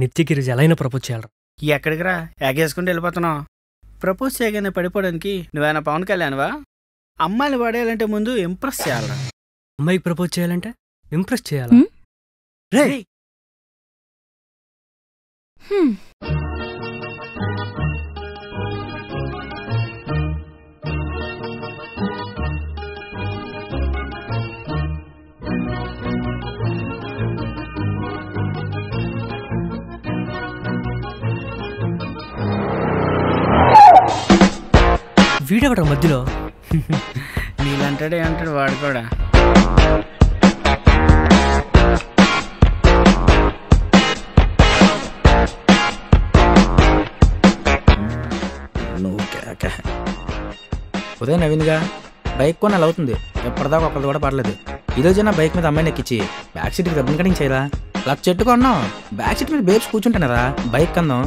నిత్యకి ఈరోజు ఎలా అయినా ప్రపోజ్ చేయాలరా. ఎక్కడికి రా ఎగేసుకుంటూ వెళ్ళిపోతున్నావు? ప్రపోజ్ చేయగానే పడిపోవడానికి నువ్వేనా పవన్ కళ్యాణ్వా? అమ్మాయిని పడేయాలంటే ముందు ఇంప్రెస్ చేయాలరా. అమ్మాయికి ప్రపోజ్ చేయాలంటే ఇంప్రెస్ చేయాలా? రే వీడెవడ మధ్యలో? నీళ్ళంటాడే అంటాడు వాడు కూడా. ఉదయం నవీన్గా బైక్ కొనాలి అవుతుంది, ఎప్పటిదాకా ఒకరిది కూడా పడలేదు. ఈరోజు నా బైక్ మీద అమ్మాయిని ఎక్కించి బ్యాక్ సీట్కి రిబ్బన్ కటింగ్ చేయరా. లక్ష చెట్టు కొన్నాం, బ్యాక్ సీట్ మీద బేబ్స్ కూర్చుంటానరా బైక్ కందాం.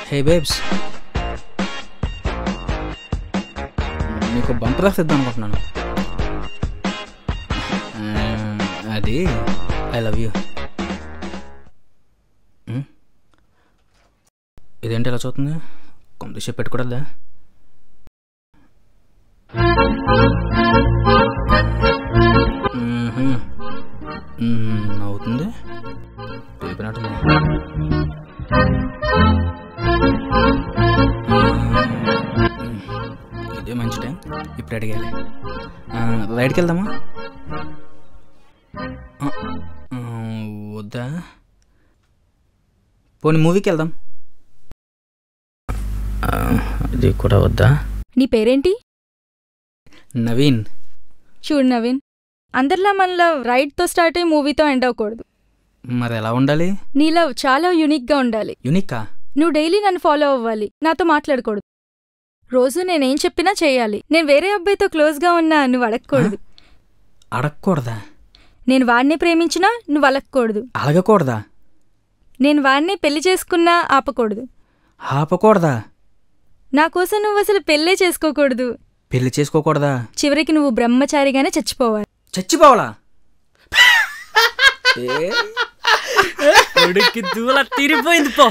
హే బేబ్స్, నీకు బంపర్ ఆఫ్ ఇద్దాం అనుకుంటున్నాను. అది ఐ లవ్ యూ. ఇదేంటి ఎలా చూస్తుంది? కొంతసేపు పెట్టుకోవద్దా? అవుతుంది, తెలిపినట్టుంది. ఇదే మంచి టైం, ఇప్పుడు అడిగాలి. రైడ్కి వెళ్దామా? వద్దా? పోనీ మూవీకి వెళ్దాం. అది కూడా వద్దా? నీ పేరేంటి? నవీన్. చూడు నవీన్, అందరిలా మన లవ్ రైడ్తో స్టార్ట్ అయ్యి మూవీతో ఎండ్ అవ్వకూడదు. మరి ఎలా ఉండాలి? నీ లవ్ చాలా యూనిక్గా ఉండాలి. యూనిక్కా? నువ్వు డైలీ నన్ను ఫాలో అవ్వాలి, నాతో మాట్లాడకూడదు. రోజు నేనేం చెప్పినా చేయాలి. నేను వేరే అబ్బాయితో క్లోజ్గా ఉన్నా నువ్వు అడగకూడదు. అడగకూడదా? నేను వాడిని ప్రేమించినా నువ్వు అలగకూడదు. అలగకూడదా? నేను వాడిని పెళ్లి చేసుకున్నా ఆపకూడదు. ఆపకూడదా? నా కోసం నువ్వు అసలు పెళ్ళే చేసుకోకూడదు. పెళ్లి చేసుకోకూడదా? చివరికి నువ్వు బ్రహ్మచారిగానే చచ్చిపోవాలి. చచ్చిపోవాలా? తీరిపోయింది పో.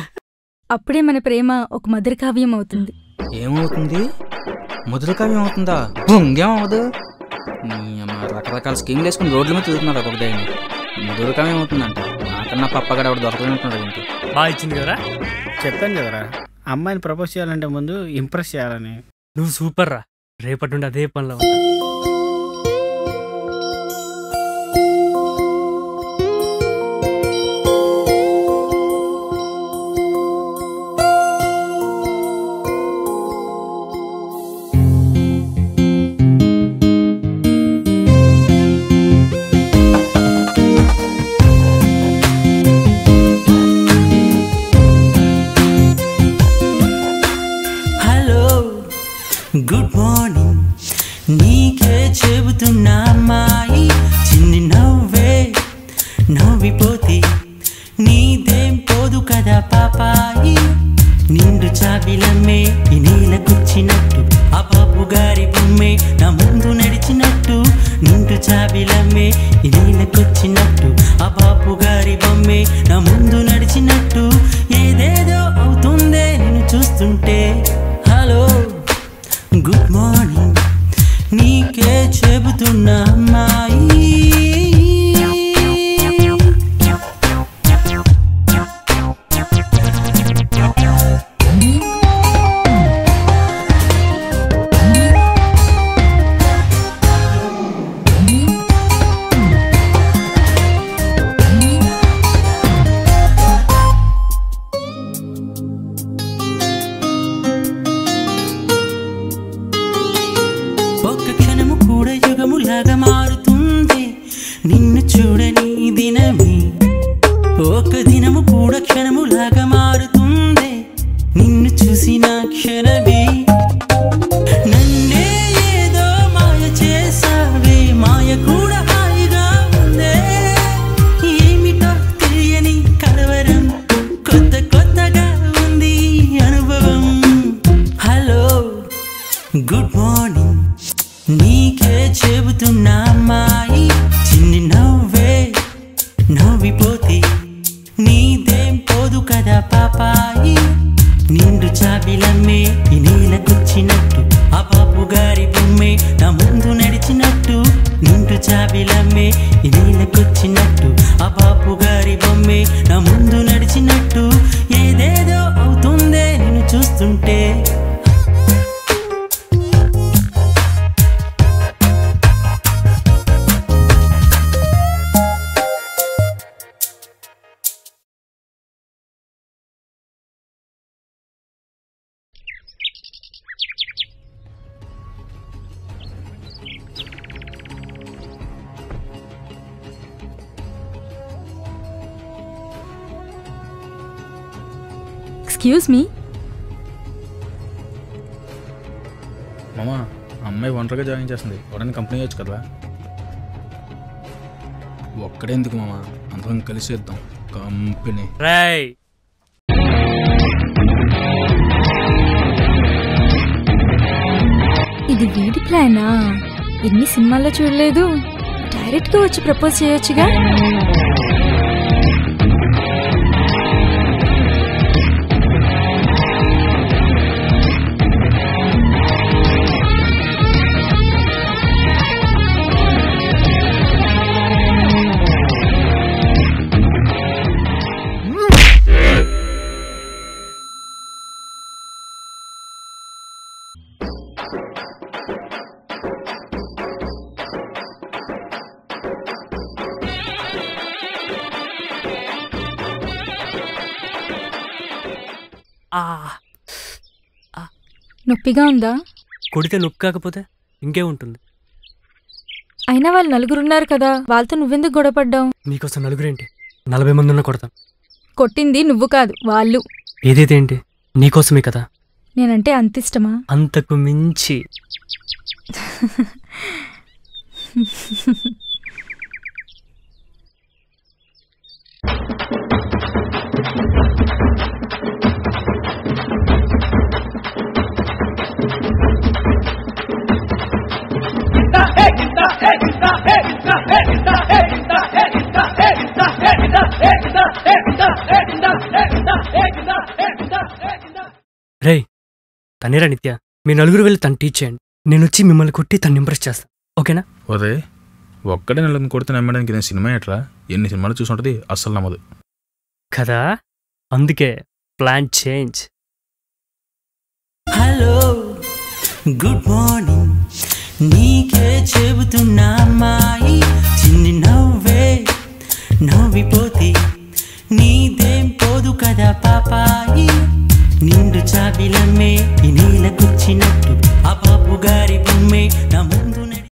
అప్పుడే మన ప్రేమ ఒక మధుర కావ్యం అవుతుంది. ఏమవుతుంది? మధుర కావ్యం అవుతుందా? ఇంకేమవుదు? రకరకాల స్కీమ్లు వేసుకుని రోడ్ల మీద తిరుగుతున్నారు ఒక్కొక్క దయ్యం. మధుర కావ్యం అవుతుందంట. నాకన్నా పప్పగడ ఆవిడ దొరకలేనుకుంటున్నాడు ఇంటి. బాగా ఇచ్చింది కదరా? చెప్పాను కదరా, అమ్మాయిని ప్రపోజ్ చేయాలంటే ముందు ఇంప్రెస్ చేయాలని. నువ్వు సూపర్ రా, రేపటి నుండి అదే పనిలో ఉంటా. నవ్విపోతే నీదేం పోదు కదా పాపాయి నిండు చాబిలమ్మే ఈ నేలకొచ్చినట్టు ఆ బాపు గారి బొమ్మే నా ముందు నడిచినట్టు నిండు చాబిలమ్మే ఈ నేలకొచ్చినట్టు ఆ బాపు గారి బొమ్మే నా ముందు నడిచినట్టు ఏదేదో అవుతుందే నిన్ను చూస్తుంటే హలో గుడ్ మార్నింగ్ నీకే చెబుతున్నా అమ్మాయి యుగములాగా మారుతుంది నిన్ను చూడని దినమే ఒక దినము కూడా క్షణములాగా మారుతుంది నిన్ను చూసిన క్షణమే నన్నే ఏదో మాయ చేసావే మాయ కూడా హాయిగా ఉందే ఏమిటో తెలియని కలవరం కొత్త కొత్తగా ఉంది అనుభవం హలో గుడ్ మార్నింగ్ నీకే చెబుతున్నా అమ్మాయి చిన్ని నవ్వే నవ్విపోతే నీదేం పోదు కదా పాపాయి నిండు చాబిలమ్మే ఈ నేలకొచ్చినట్టు ఆ బాపు గారి బొమ్మే నా ముందు నడిచినట్టు నిండు చాబిలమ్మే ఈ నేలకొచ్చినట్టు ఆ బాపు గారి బొమ్మే నా ముందు నడిచినట్టు ఏదేదో అవుతుందే నిన్ను చూస్తుంటే ఎక్స్క్యూజ్ మీ మామా అమ్మాయి ఒంటరిగా జాయిన్ చేస్తుంది ఎవరైనా కంపెనీ చేయొచ్చు కదా ఒక్కడే ఎందుకు మామా అందరం కలిసి ఇద్దాం కంపెనీ రాయ్ ఇది వీడి ప్లానా ఎన్ని సినిమాల్లో చూడలేదు డైరెక్ట్ గా వచ్చి ప్రపోజ్ చేయొచ్చుగా నొప్పిగా ఉందా? కొడితే నొప్పి కాకపోతే ఇంకే ఉంటుంది. అయినా వాళ్ళు నలుగురున్నారు కదా, వాళ్ళతో నువ్వెందుకు గొడవపడ్డావు? నీకోసం నలుగురేంటి, 40 మంది ఉన్నా కొడతాం. కొట్టింది నువ్వు కాదు, వాళ్ళు. ఏదైతేంటి, నీకోసమే కదా. నేనంటే అంత ఇష్టమా? అంతకు మించి. రేయ్, తనేరా నిత్య, మీ నలుగురు వెళ్ళి తను టీచ్ చేయండి. నేను వచ్చి మిమ్మల్ని కొట్టి తను ఇంప్రెస్ చేస్తాను, ఓకేనా? అదే ఒక్కడే నలుగురిని కొడితే నమ్మడానికి నేను సినిమా ఎట్లా? ఎన్ని సినిమాలు చూసుంటది, అస్సలు నమ్మదు కదా. అందుకే plan change. Hello, good morning, నీకే చెబుతున్నా అమ్మాయి, చిన్ని నవ్వే నవ్విపోతే నీదేం పోదు కదా పాపాయి, నిండు చాబిలమ్మే